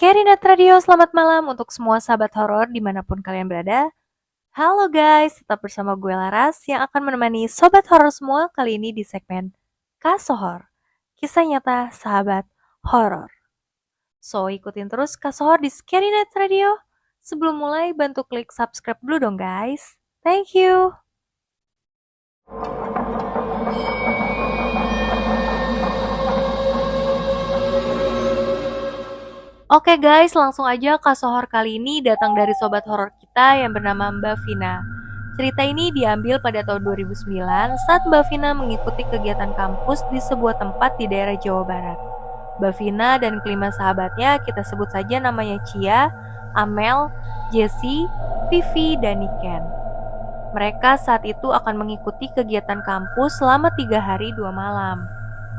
Scary Night Radio, selamat malam untuk semua sahabat horor dimanapun kalian berada. Halo guys, tetap bersama gue Laras yang akan menemani sobat horor semua kali ini di segmen Kasohor, kisah nyata sahabat horor. So, ikutin terus Kasohor di Scary Night Radio. Sebelum mulai, bantu klik subscribe dulu dong guys. Thank you. Oke guys, langsung aja Kasohor kali ini datang dari sobat horor kita yang bernama Mbak Vina. Cerita ini diambil pada tahun 2009 saat Mbak Vina mengikuti kegiatan kampus di sebuah tempat di daerah Jawa Barat. Mbak Vina dan kelima sahabatnya, kita sebut saja namanya Cia, Amel, Jessie, Vivi, dan Niken. Mereka saat itu akan mengikuti kegiatan kampus selama 3 hari 2 malam.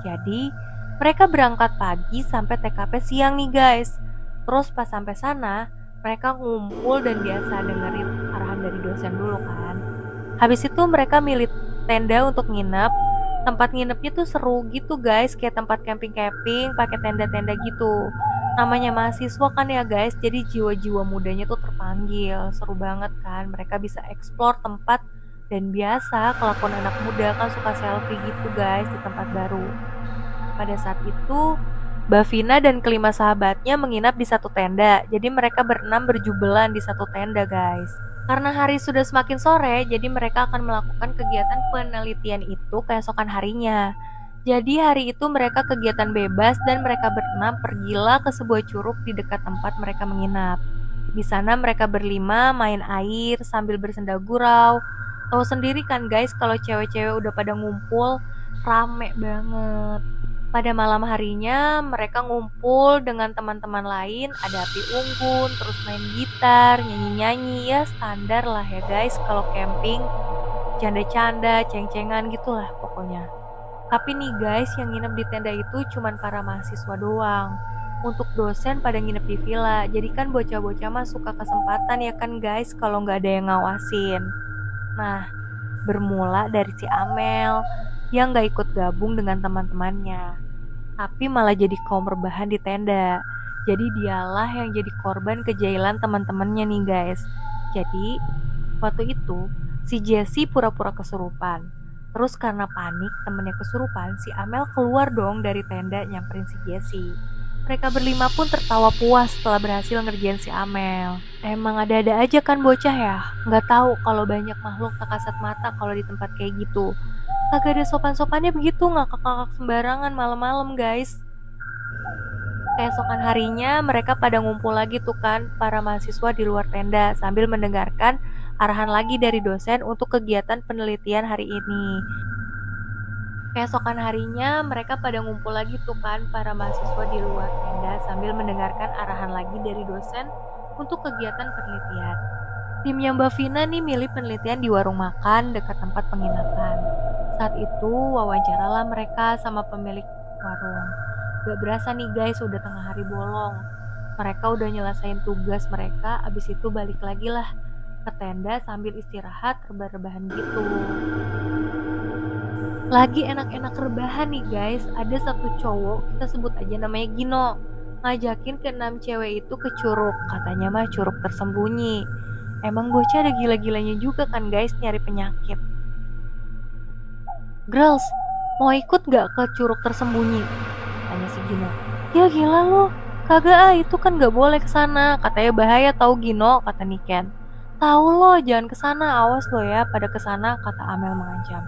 Jadi, mereka berangkat pagi sampai TKP siang nih guys. Terus pas sampai sana, mereka ngumpul dan biasa dengerin arahan dari dosen dulu kan. Habis itu mereka milih tenda untuk nginep. Tempat nginepnya tuh seru gitu guys, kayak tempat camping-camping pakai tenda-tenda gitu. Namanya mahasiswa kan ya guys, jadi jiwa-jiwa mudanya tuh terpanggil. Seru banget kan, mereka bisa explore tempat. Dan biasa kelakuan anak muda kan suka selfie gitu guys di tempat baru. Pada saat itu, Mbak Vina dan kelima sahabatnya menginap di satu tenda. Jadi mereka berenam berjubelan di satu tenda guys. Karena hari sudah semakin sore, jadi mereka akan melakukan kegiatan penelitian itu keesokan harinya. Jadi hari itu mereka kegiatan bebas dan mereka berenam pergilah ke sebuah curug di dekat tempat mereka menginap. Di sana mereka berlima main air sambil bersenda gurau. Tahu sendiri kan guys, kalau cewek-cewek udah pada ngumpul, rame banget. Pada malam harinya, mereka ngumpul dengan teman-teman lain, ada api unggun, terus main gitar, nyanyi-nyanyi, ya standar lah ya guys kalau camping, canda-canda, ceng-cengan gitulah pokoknya. Tapi nih guys, yang nginep di tenda itu cuman para mahasiswa doang. Untuk dosen pada nginep di villa, jadi kan bocah-bocah mah suka kesempatan ya kan guys kalau nggak ada yang ngawasin. Nah, bermula dari si Amel yang gak ikut gabung dengan teman-temannya, tapi malah jadi kaum rebahan di tenda. Jadi dialah yang jadi korban kejailan teman-temannya nih guys. Jadi waktu itu si Jessie pura-pura kesurupan. Terus karena panik temennya kesurupan, si Amel keluar dong dari tenda nyamperin si Jessie. Mereka berlima pun tertawa puas setelah berhasil ngerjain si Amel. Emang ada-ada aja kan bocah ya? Nggak tahu kalau banyak makhluk tak kasat mata kalau di tempat kayak gitu. Kagak ada sopan-sopannya begitu, ngakak-ngakak sembarangan malam-malam guys. Keesokan harinya mereka pada ngumpul lagi tuh kan para mahasiswa di luar tenda sambil mendengarkan arahan lagi dari dosen untuk kegiatan penelitian hari ini. Keesokan harinya mereka pada ngumpul lagi tuh kan para mahasiswa di luar tenda sambil mendengarkan arahan lagi dari dosen untuk kegiatan penelitian. Timnya Mbak Vina nih milih penelitian di warung makan dekat tempat penginapan. Saat itu wawancaralah mereka sama pemilik warung. Gak berasa nih guys, udah tengah hari bolong. Mereka udah nyelesain tugas mereka, abis itu balik lagi lah ke tenda sambil istirahat rebah-rebahan gitu. Lagi enak-enak rebahan nih guys, ada satu cowok, kita sebut aja namanya Gino, ngajakin ke 6 cewek itu ke curug, katanya mah curug tersembunyi. Emang bocah ada gila-gilanya juga kan guys nyari penyakit. Girls, mau ikut gak ke curug tersembunyi? Tanya si Gino. Ya gila lu, kagak itu kan gak boleh kesana, katanya bahaya tahu Gino, kata Niken. Tahu lo, jangan kesana, awas lo ya pada kesana, kata Amel mengancam.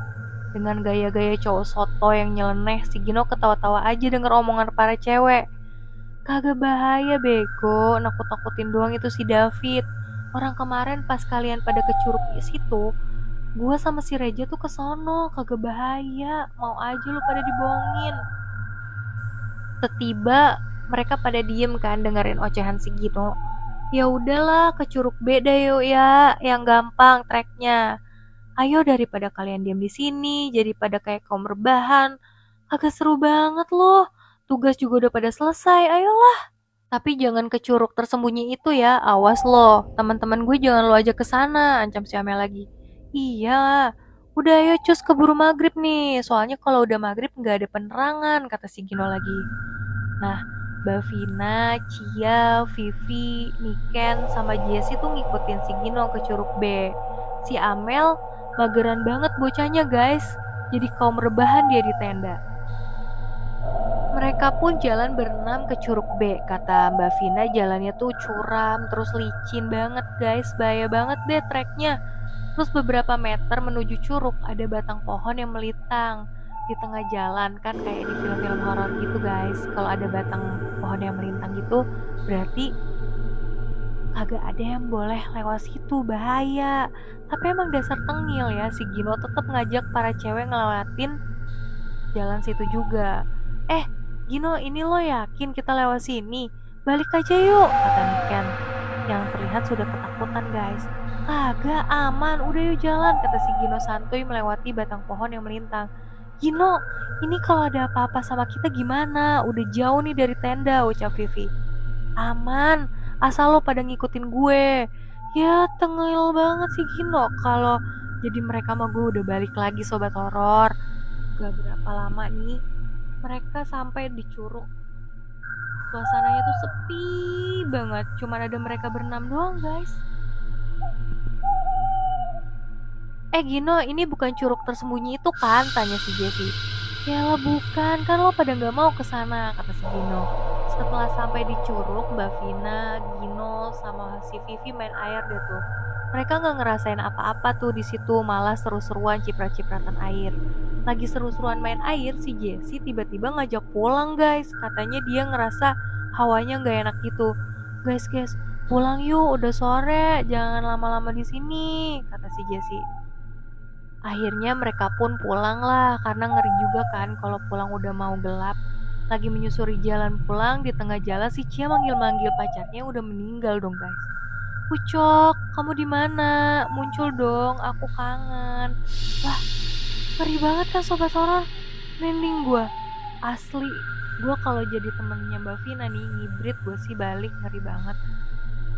Dengan gaya-gaya cowok soto yang nyeleneh, si Gino ketawa-tawa aja denger omongan para cewek. Kagak bahaya bego, nakut-nakutin doang itu si David. Orang kemarin pas kalian pada ke curug situ, gue sama si Reja tuh kesono, kagak bahaya, mau aja lu pada dibohongin. Setiba mereka pada diem kan dengerin ocehan si Gino. Ya udahlah, ke curug beda yuk ya, yang gampang treknya. Ayo daripada kalian diam di sini, jadi pada kayak kaum rebahan. Agak seru banget loh. Tugas juga udah pada selesai, ayolah. Tapi jangan ke curug tersembunyi itu ya, awas loh. Teman-teman gue jangan lo ajak ke sana, ancam si Amel lagi. Iya, udah ayo cus keburu maghrib nih. Soalnya kalau udah maghrib nggak ada penerangan, kata si Gino lagi. Nah, Bavina, Cia, Vivi, Niken, sama Jessie tuh ngikutin si Gino ke Curug B. Si Amel mageran banget bocahnya guys, jadi kaum rebahan dia di tenda. Mereka pun jalan berenam ke Curug B. Kata Mbak Vina jalannya tuh curam, terus licin banget guys, bahaya banget deh treknya. Terus beberapa meter menuju curug ada batang pohon yang melintang di tengah jalan, kan kayak di film-film horor gitu guys. Kalau ada batang pohon yang melintang gitu berarti kagak ada yang boleh lewat situ, bahaya. Tapi emang dasar tengil ya, si Gino tetap ngajak para cewek ngelewatin jalan situ juga. Gino, ini lo yakin kita lewat sini? Balik aja yuk, kata Niken yang terlihat sudah ketakutan guys. Kagak, aman, udah yuk jalan, kata si Gino santuy melewati batang pohon yang melintang. Gino, ini kalau ada apa-apa sama kita gimana? Udah jauh nih dari tenda, ucap Vivi. Aman, asal lo pada ngikutin gue. Ya tengil banget sih Gino. Kalau jadi mereka mah gue udah balik lagi sobat horor. Gak berapa lama nih mereka sampai di curug. Suasananya tuh sepi banget, cuman ada mereka berenam doang guys. Gino, ini bukan curug tersembunyi itu kan? Tanya si Jessie. Yalah bukan, kan lo pada gak mau kesana, kata si Gino. Setelah sampai di curug, Mbak Vina, Gino, sama si Vivi main air deh tuh. Mereka gak ngerasain apa-apa tuh di situ, malah seru-seruan ciprat-cipratan air. Lagi seru-seruan main air, si Jessie tiba-tiba ngajak pulang guys. Katanya dia ngerasa hawanya gak enak gitu. Guys, pulang yuk, udah sore, jangan lama-lama di sini, kata si Jessie. Akhirnya mereka pun pulang lah, karena ngeri juga kan kalau pulang udah mau gelap. Lagi menyusuri jalan pulang, di tengah jalan si Cia manggil-manggil pacarnya udah meninggal dong guys. Pucok, kamu di mana? Muncul dong, aku kangen. Wah, ngeri banget kan sobat horor. Merinding gue. Asli, gue kalau jadi temennya Mbak Vina nih, ngibrit gue sih balik, ngeri banget.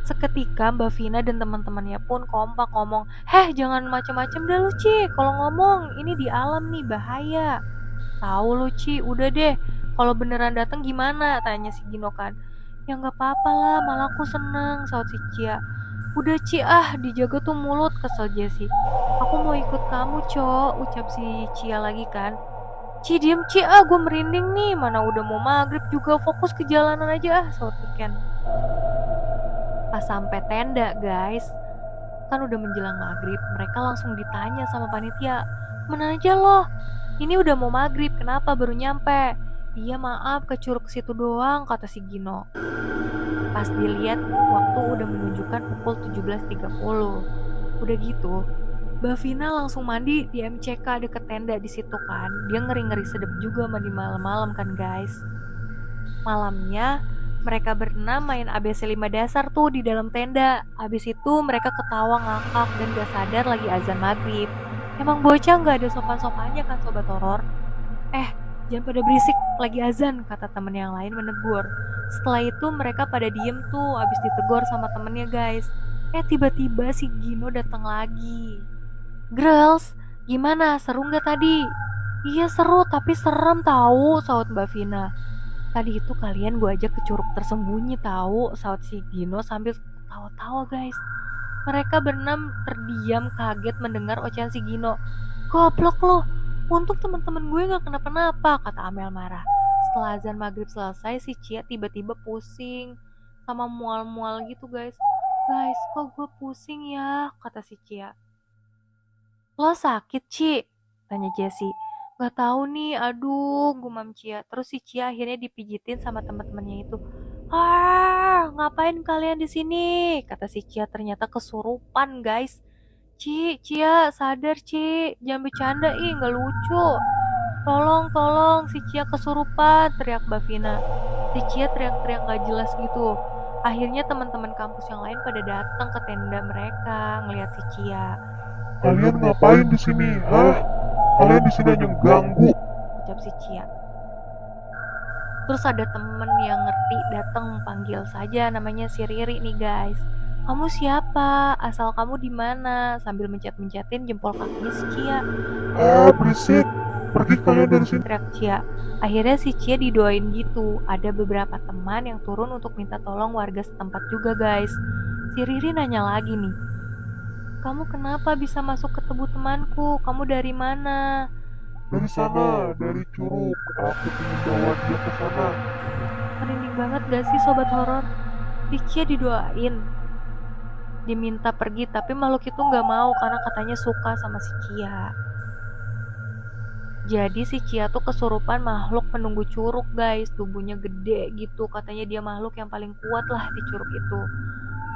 Seketika Mbak Vina dan teman-temannya pun kompak ngomong, jangan macem-macem dah lu Ci, kalau ngomong ini di alam nih bahaya. Tahu lu Ci, udah deh, kalau beneran datang gimana? Tanya si Gino kan. Ya nggak apa-apa lah, malah aku seneng, saut si Cia. Udah Ci dijaga tuh mulut, kesel Jessie. Aku mau ikut kamu Cok, ucap si Cia lagi kan. Ci diem Ci, gue merinding nih, mana udah mau maghrib juga, fokus ke jalanan aja saut Niken. Pas sampai tenda guys, kan udah menjelang maghrib, mereka langsung ditanya sama panitia, mana aja loh, ini udah mau maghrib, kenapa baru nyampe? Iya maaf, ke curug situ doang, kata si Gino. Pas dilihat waktu udah menunjukkan pukul 17.30. Udah gitu, Mbak Vina langsung mandi di MCK deket tenda di situ kan. Dia ngeri-ngeri sedep juga mandi malam-malam kan guys. Malamnya mereka berenam main ABC 5 dasar tuh di dalam tenda. Abis itu mereka ketawa ngakak dan gak sadar lagi azan maghrib. Emang bocah gak ada sopan-sopannya kan sobat horor? Jangan pada berisik, lagi azan, kata temen yang lain menegur. Setelah itu mereka pada diem tuh abis ditegur sama temennya guys. Tiba-tiba si Gino datang lagi. Girls, gimana? Seru gak tadi? Iya seru, tapi serem tahu, saut Mbak Vina. Tadi itu kalian gue ajak ke curug tersembunyi tahu, saut si Gino sambil tawa-tawa guys. Mereka berenam terdiam kaget mendengar ocehan si Gino. Goblok lo, untung teman-teman gue gak kenapa-napa, kata Amel marah. Setelah azan maghrib selesai, si Cia tiba-tiba pusing sama mual-mual gitu guys. Guys, kok gue pusing ya, kata si Cia. Lo sakit Ci? Tanya Jessie. Gak tahu nih, aduh, gumam Cia. Terus si Cia akhirnya dipijitin sama teman-temannya itu. Ngapain kalian di sini? Kata si Cia ternyata kesurupan guys. Cia, sadar Ci, jangan bercanda nggak lucu. Tolong, si Cia kesurupan, teriak Mbak Vina. Si Cia teriak-teriak gak jelas gitu. Akhirnya teman-teman kampus yang lain pada datang ke tenda mereka ngeliat si Cia. Kalian ngapain di sini? Kalian di sini hanya ganggu, ucap si Cia. Terus ada temen yang ngerti datang panggil saja, namanya si Riri nih guys. Kamu siapa? Asal kamu di mana? Sambil mencet-mencetin jempol kakinya si Cia. Berisik, Pergi kalian dari sini. teriak Cia. Akhirnya si Cia didoain gitu. Ada beberapa teman yang turun untuk minta tolong warga setempat juga guys. Si Riri nanya lagi nih, kamu kenapa bisa masuk ke tubuh temanku? Kamu dari mana? Dari sana, dari curug. Aku ingin bawa dia ke sana. Merinding banget gak sih sobat horor? Si Cia didoain, diminta pergi, tapi makhluk itu gak mau karena katanya suka sama si Cia. Jadi si Cia tuh kesurupan makhluk penunggu curug guys. Tubuhnya gede gitu. Katanya dia makhluk yang paling kuat lah di curug itu.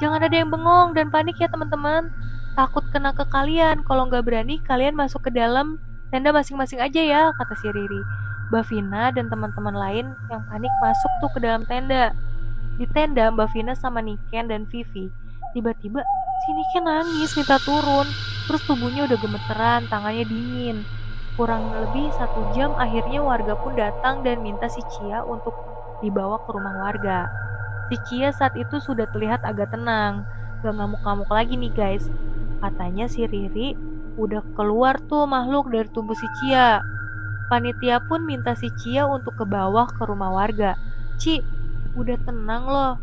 Jangan ada yang bengong dan panik ya teman-teman. Takut kena ke kalian. Kalau nggak berani kalian masuk ke dalam tenda masing-masing aja ya, kata si Riri. Mbak Vina dan teman-teman lain yang panik masuk tuh ke dalam tenda. Di tenda Mbak Vina sama Niken dan Vivi. Tiba-tiba si Niken nangis minta turun. Terus tubuhnya udah gemeteran, tangannya dingin. Kurang lebih 1 jam akhirnya warga pun datang dan minta si Cia untuk dibawa ke rumah warga. Si Cia saat itu sudah terlihat agak tenang, gak ngamuk-ngamuk lagi nih guys. Katanya si Riri udah keluar tuh makhluk dari tubuh si Cia. Panitia pun minta si Cia untuk ke bawah ke rumah warga. Ci, udah tenang loh.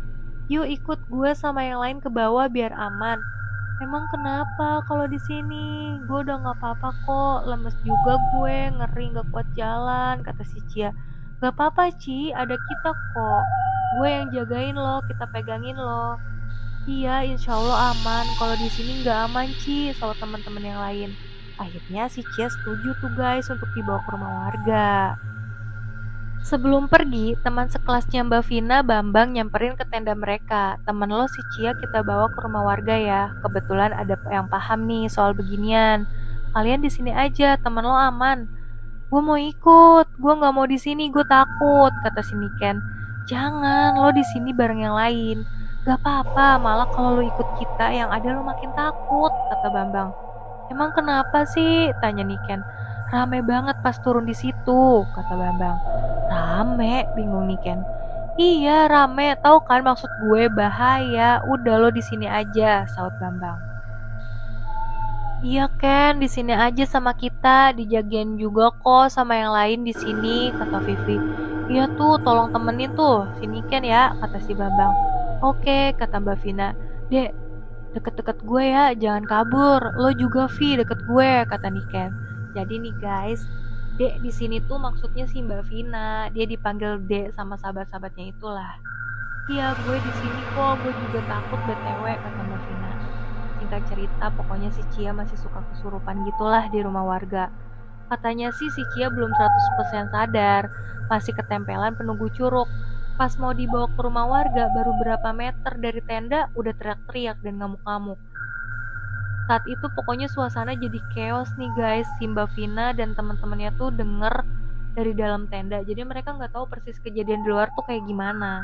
Yuk ikut gue sama yang lain ke bawah biar aman. Emang kenapa kalau di sini? Gue udah nggak apa-apa kok, lemes juga gue, ngeri nggak kuat jalan, kata si Cia. Gak apa-apa Ci, ada kita kok. Gue yang jagain lo, kita pegangin lo. Iya, insya Allah aman. Kalau di sini nggak aman Ci, sama teman-teman yang lain. Akhirnya si Cia setuju tuh guys untuk dibawa ke rumah warga. Sebelum pergi, teman sekelasnya Mbak Vina Bambang nyamperin ke tenda mereka. Temen lo si Cia kita bawa ke rumah warga ya. Kebetulan ada yang paham nih soal beginian. Kalian di sini aja, temen lo aman. Gue mau ikut, gue nggak mau di sini, gue takut, kata si Niken. Jangan, lo di sini bareng yang lain. Gak apa-apa, malah kalau lo ikut kita yang ada lo makin takut, kata Bambang. Emang kenapa sih? Tanya Niken. Rame banget pas turun di situ, kata Bambang. Rame, bingung Niken. Iya rame, tahu kan maksud gue bahaya. Udah lo di sini aja, saut Bambang. Iya Ken, di sini aja sama kita, dijagain juga kok sama yang lain di sini, kata Vivi. Iya tuh, tolong temenin tuh, sini Ken ya, kata si Bambang. Oke, kata Mbak Vina. Dek, deket-deket gue ya, jangan kabur. Lo juga Vi, deket gue, kata Niken. Jadi nih guys, Dek di sini tuh maksudnya si Mbak Vina. Dia dipanggil Dek sama sahabat-sahabatnya itulah. Iya, gue di sini kok, gue juga takut BTW, kata Mbak Vina. Singkat cerita, pokoknya si Cia masih suka kesurupan gitulah di rumah warga. Katanya sih si Cia belum 100% sadar, masih ketempelan penunggu curug. Pas mau dibawa ke rumah warga, baru berapa meter dari tenda udah teriak-teriak dan ngamuk-ngamuk. Saat itu pokoknya suasana jadi chaos nih guys. Si Mbak Vina dan teman-temannya tuh denger dari dalam tenda. Jadi mereka nggak tahu persis kejadian di luar tuh kayak gimana.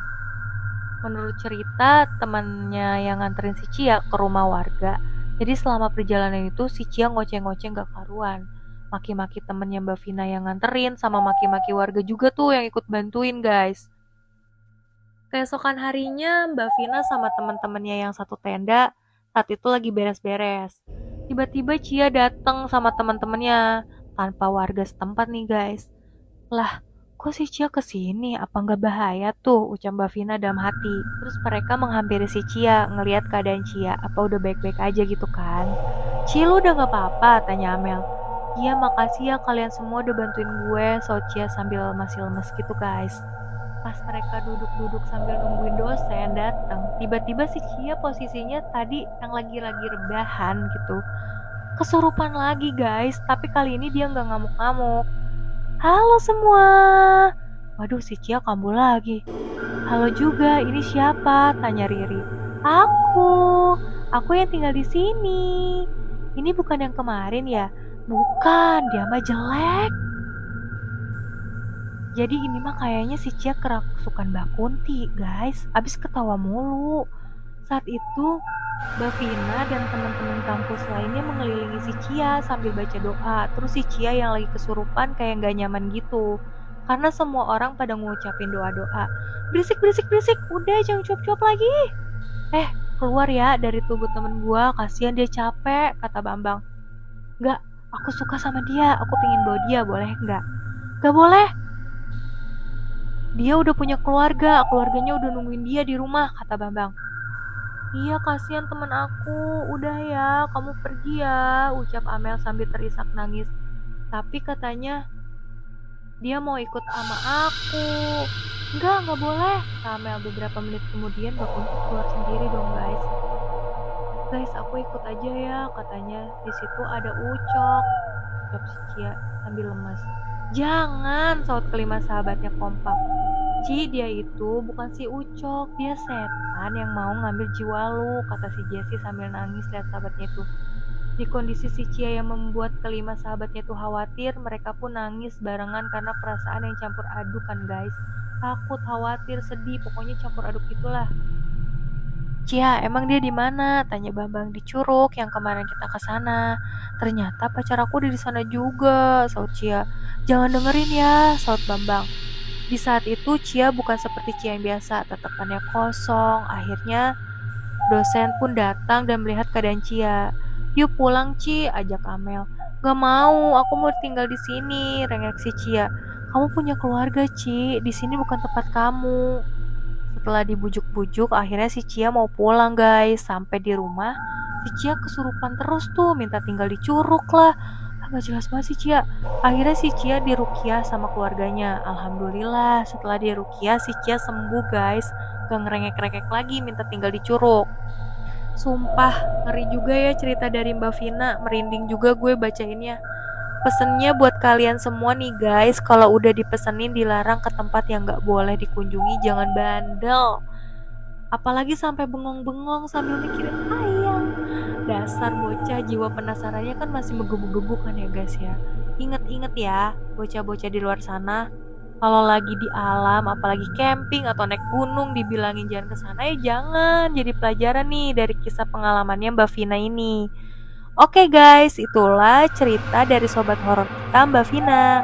Menurut cerita temannya yang nganterin si Cia ke rumah warga. Jadi selama perjalanan itu si Cia ngoceh-ngoceh gak karuan. Maki-maki temennya Mbak Vina yang nganterin sama maki-maki warga juga tuh yang ikut bantuin guys. Keesokan harinya Mbak Vina sama teman-temannya yang satu tenda saat itu lagi beres-beres. Tiba-tiba Cia datang sama teman-temannya tanpa warga setempat nih guys. Lah, kok si Cia kesini? Apa nggak bahaya tuh? Ucap Mbak Vina dalam hati. Terus mereka menghampiri si Cia, ngelihat keadaan Cia. Apa udah baik-baik aja gitu kan? Cia lu udah nggak apa-apa? Tanya Amel. Iya makasih ya kalian semua udah bantuin gue, so Cia sambil masih lemes gitu guys. Pas mereka duduk-duduk sambil nungguin dosen datang, tiba-tiba si Cia posisinya tadi yang lagi rebahan gitu. Kesurupan lagi guys, tapi kali ini dia nggak ngamuk-ngamuk. Halo semua. Waduh si Cia kambuh lagi. Halo juga, ini siapa? Tanya Riri. Aku yang tinggal di sini. Ini bukan yang kemarin ya? Bukan, dia mah jelek. Jadi ini mah kayaknya si Cia kerasukan Mbak Kunti guys, abis ketawa mulu. Saat itu Mbak Vina dan teman-teman kampus lainnya mengelilingi si Cia sambil baca doa. Terus si Cia yang lagi kesurupan kayak gak nyaman gitu, karena semua orang pada ngucapin doa-doa. Berisik, udah jangan cuap-cuap lagi. Keluar ya dari tubuh temen gua, kasihan dia capek, kata Bambang. Gak, Aku suka sama dia, aku pengen bawa dia, boleh nggak? Gak boleh. Dia udah punya keluarga, keluarganya udah nungguin dia di rumah, kata Bambang. Iya, kasihan temen aku. Udah ya, kamu pergi ya, ucap Amel sambil terisak nangis. Tapi katanya dia mau ikut sama aku. Enggak boleh, kata Amel. Beberapa menit kemudian Mbak Kunti keluar sendiri dong guys. Guys, aku ikut aja ya, katanya. Di situ ada Ucok, ucap si Cia sambil lemas. Jangan, saut kelima sahabatnya kompak. Ci, dia itu bukan si Ucok, dia setan yang mau ngambil jiwa lu, kata si Jessie sambil nangis lihat sahabatnya itu. Di kondisi si Cia yang membuat kelima sahabatnya itu khawatir, mereka pun nangis barengan karena perasaan yang campur aduk kan guys. Takut, khawatir, sedih, pokoknya campur aduk itulah. Cia, emang dia di mana? Tanya Bambang. Di Curug yang kemarin kita ke sana. Ternyata pacar aku di sana juga, saut Cia. Jangan dengerin ya, saut Bambang. Di saat itu Cia bukan seperti Cia yang biasa, tatapannya kosong. Akhirnya dosen pun datang dan melihat keadaan Cia. Yuk pulang Ci, ajak Amel. Gak mau, aku mau tinggal di sini, rengek si Cia. Kamu punya keluarga Ci, di sini bukan tempat kamu. Setelah dibujuk-bujuk, akhirnya si Cia mau pulang guys. Sampai di rumah, si Cia kesurupan terus tuh, minta tinggal di Curug lah. Gak jelas banget si Cia. Akhirnya si Cia diruqyah sama keluarganya. Alhamdulillah, setelah diruqyah si Cia sembuh guys. Gak ngerengek-rengek lagi minta tinggal di Curug. Sumpah, ngeri juga ya cerita dari Mbak Vina. Merinding juga gue bacainnya. Pesennya buat kalian semua nih guys, kalau udah dipesenin dilarang ke tempat yang gak boleh dikunjungi, jangan bandel. Apalagi sampai bengong-bengong sambil mikirin ayam. Dasar bocah, jiwa penasarannya kan masih menggebu-gebu kan ya guys ya. Ingat-ingat ya, bocah-bocah di luar sana. Kalau lagi di alam, apalagi camping atau naik gunung dibilangin jangan kesana ya jangan. Jadi pelajaran nih dari kisah pengalamannya Mbak Vina ini. Oke guys, itulah cerita dari sobat horor kita Mbak Vina.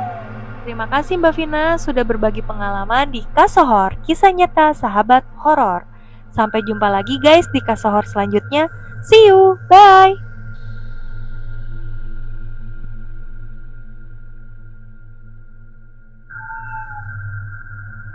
Terima kasih Mbak Vina sudah berbagi pengalaman di Kasohor, kisah nyata sahabat horor. Sampai jumpa lagi guys di Kasohor selanjutnya. See you, bye.